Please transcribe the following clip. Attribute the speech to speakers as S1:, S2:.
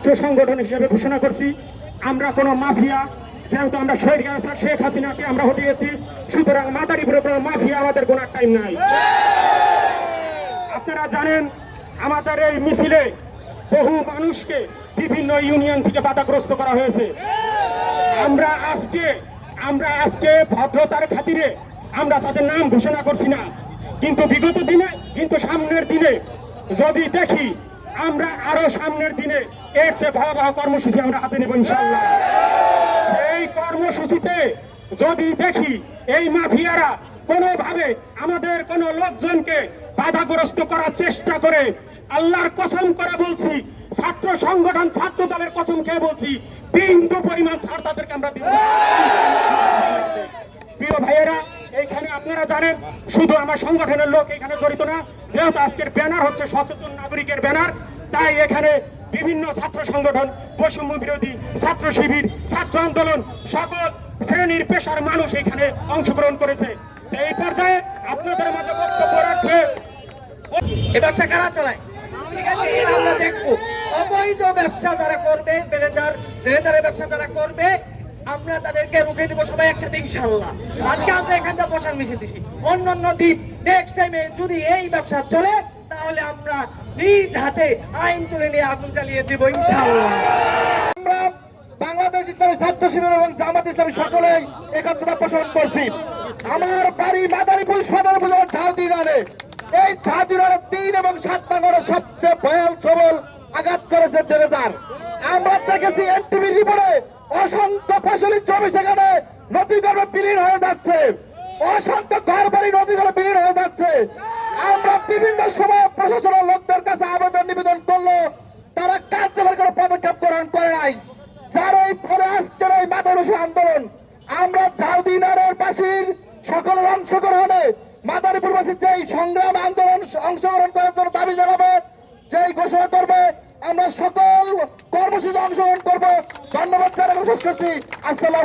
S1: ছাত্র সংগঠন হিসেবে ঘোষণা করছি আমরা কোনো মাফিয়া, যেহেতু আমরা শহীদ শেখ হাসিনাকে আমরা হটিয়েছি, সুতরাং মাদারীপুরে কোনো মাফিয়া আমাদের গোনার টাইম নাই। আপনারা জানেন আমাদের এই মিছিলে বহু মানুষকে বিভিন্ন ইউনিয়ন থেকে বাধাগ্রস্ত করা হয়েছে। আমরা আজকে ভদ্রতার খাতিরে আমরা তাদের নাম ঘোষণা করছি না, কিন্তু বিগত দিনে, কিন্তু সামনের দিনে যদি দেখি আমরা আরো সামনের দিনে এর চেয়ে ভয়াবহ কর্মসূচি আমরা হাতে নেব ইনশাআল্লাহ। এই কর্মসূচিতে যদি দেখি এই মাফিয়ারা কোনোভাবে আমাদের কোন লোকজনকে বাধাগ্রস্ত করার চেষ্টা করে, আল্লাহর কসম করে বলছি, ছাত্র সংগঠন ছাত্র দলের কসম খেয়ে বলছি, বিন্দু পরিমাণ ছাড় তাদেরকে আমরা দিব। প্রিয় ভাইয়েরা, এইখানে আপনারা জানেন শুধু আমার সংগঠনের লোক এখানে জড়িত না, যেহেতু আজকের ব্যানার হচ্ছে সচেতন নাগরিকের ব্যানার, তাই এখানে বিভিন্ন ছাত্র সংগঠন, বৈষম্য বিরোধী ছাত্র শিবির, ছাত্র আন্দোলন, সকল শ্রেণীর পেশার মানুষ এখানে অংশগ্রহণ করেছে। এই পর্যায়ে আপনাদের মাঝে বক্তব্য রাখবে
S2: এ ব্যবসা কারা চালায়, ঠিক আছে, আমরা দেখবো। অবৈধ ব্যবসা যারা করবে, বেলেজারের ব্যবসা যারা করবে, আমরা তাদেরকে রুখে দেবো সবাই একসাথে ইনশাল্লাহ। আজকে আমরা এখানটা বসার মিশে দিছি, অন্যান্য দিন নেক্সট টাইমে যদি এই ব্যবসা চলে তাহলে আমরা নিজ হাতে আইন তুলে নিয়ে আগুন জ্বালিয়ে দেবো ইনশাল্লাহ।
S3: আমরা বাংলাদেশ ইসলামী ছাত্র শিবির এবং জামাত ইসলামী সকলেই একাত্মতা পোষণ করছি। আমার বাড়ি মাদারীপুর সদর উপজেলার ঝাউদিরানে। এই ঝাউদিরানের 3 এবং 7 নম্বরে সবচেয়ে ভয়াল সবল আঘাত করেছে বেলেজার। আমরা দেখেছি এনটিভি রিপোর্টে অসংখ্য ফসলি জমি সেখানে নদীগর্ভে বিলীন হয়ে যাচ্ছে, অসংখ্য ঘর বাড়ি নদীগর্ভে বিলীন হয়ে যাচ্ছে। আমরা বিভিন্ন সময় প্রশাসনের লোকদের কাছে আবেদন নিবেদন করলো, তারা কার্যকরী কোনো পদক্ষেপ গ্রহণ করে নাই, যার এই ফলে আজকের এই মাদারীপুর আন্দোলন। আমরা ঝাউদিনারের বাসীর সকলের অংশগ্রহণে মাদারীপুরবাসীর যেই সংগ্রাম আন্দোলন অংশগ্রহণ করার জন্য দাবি জানাবে, যেই ঘোষণা করবে, আমরা সকল কর্মসূচি অংশগ্রহণ করবো। ধন্যবাদ জানাতে শেষ করছি। আসসালাম।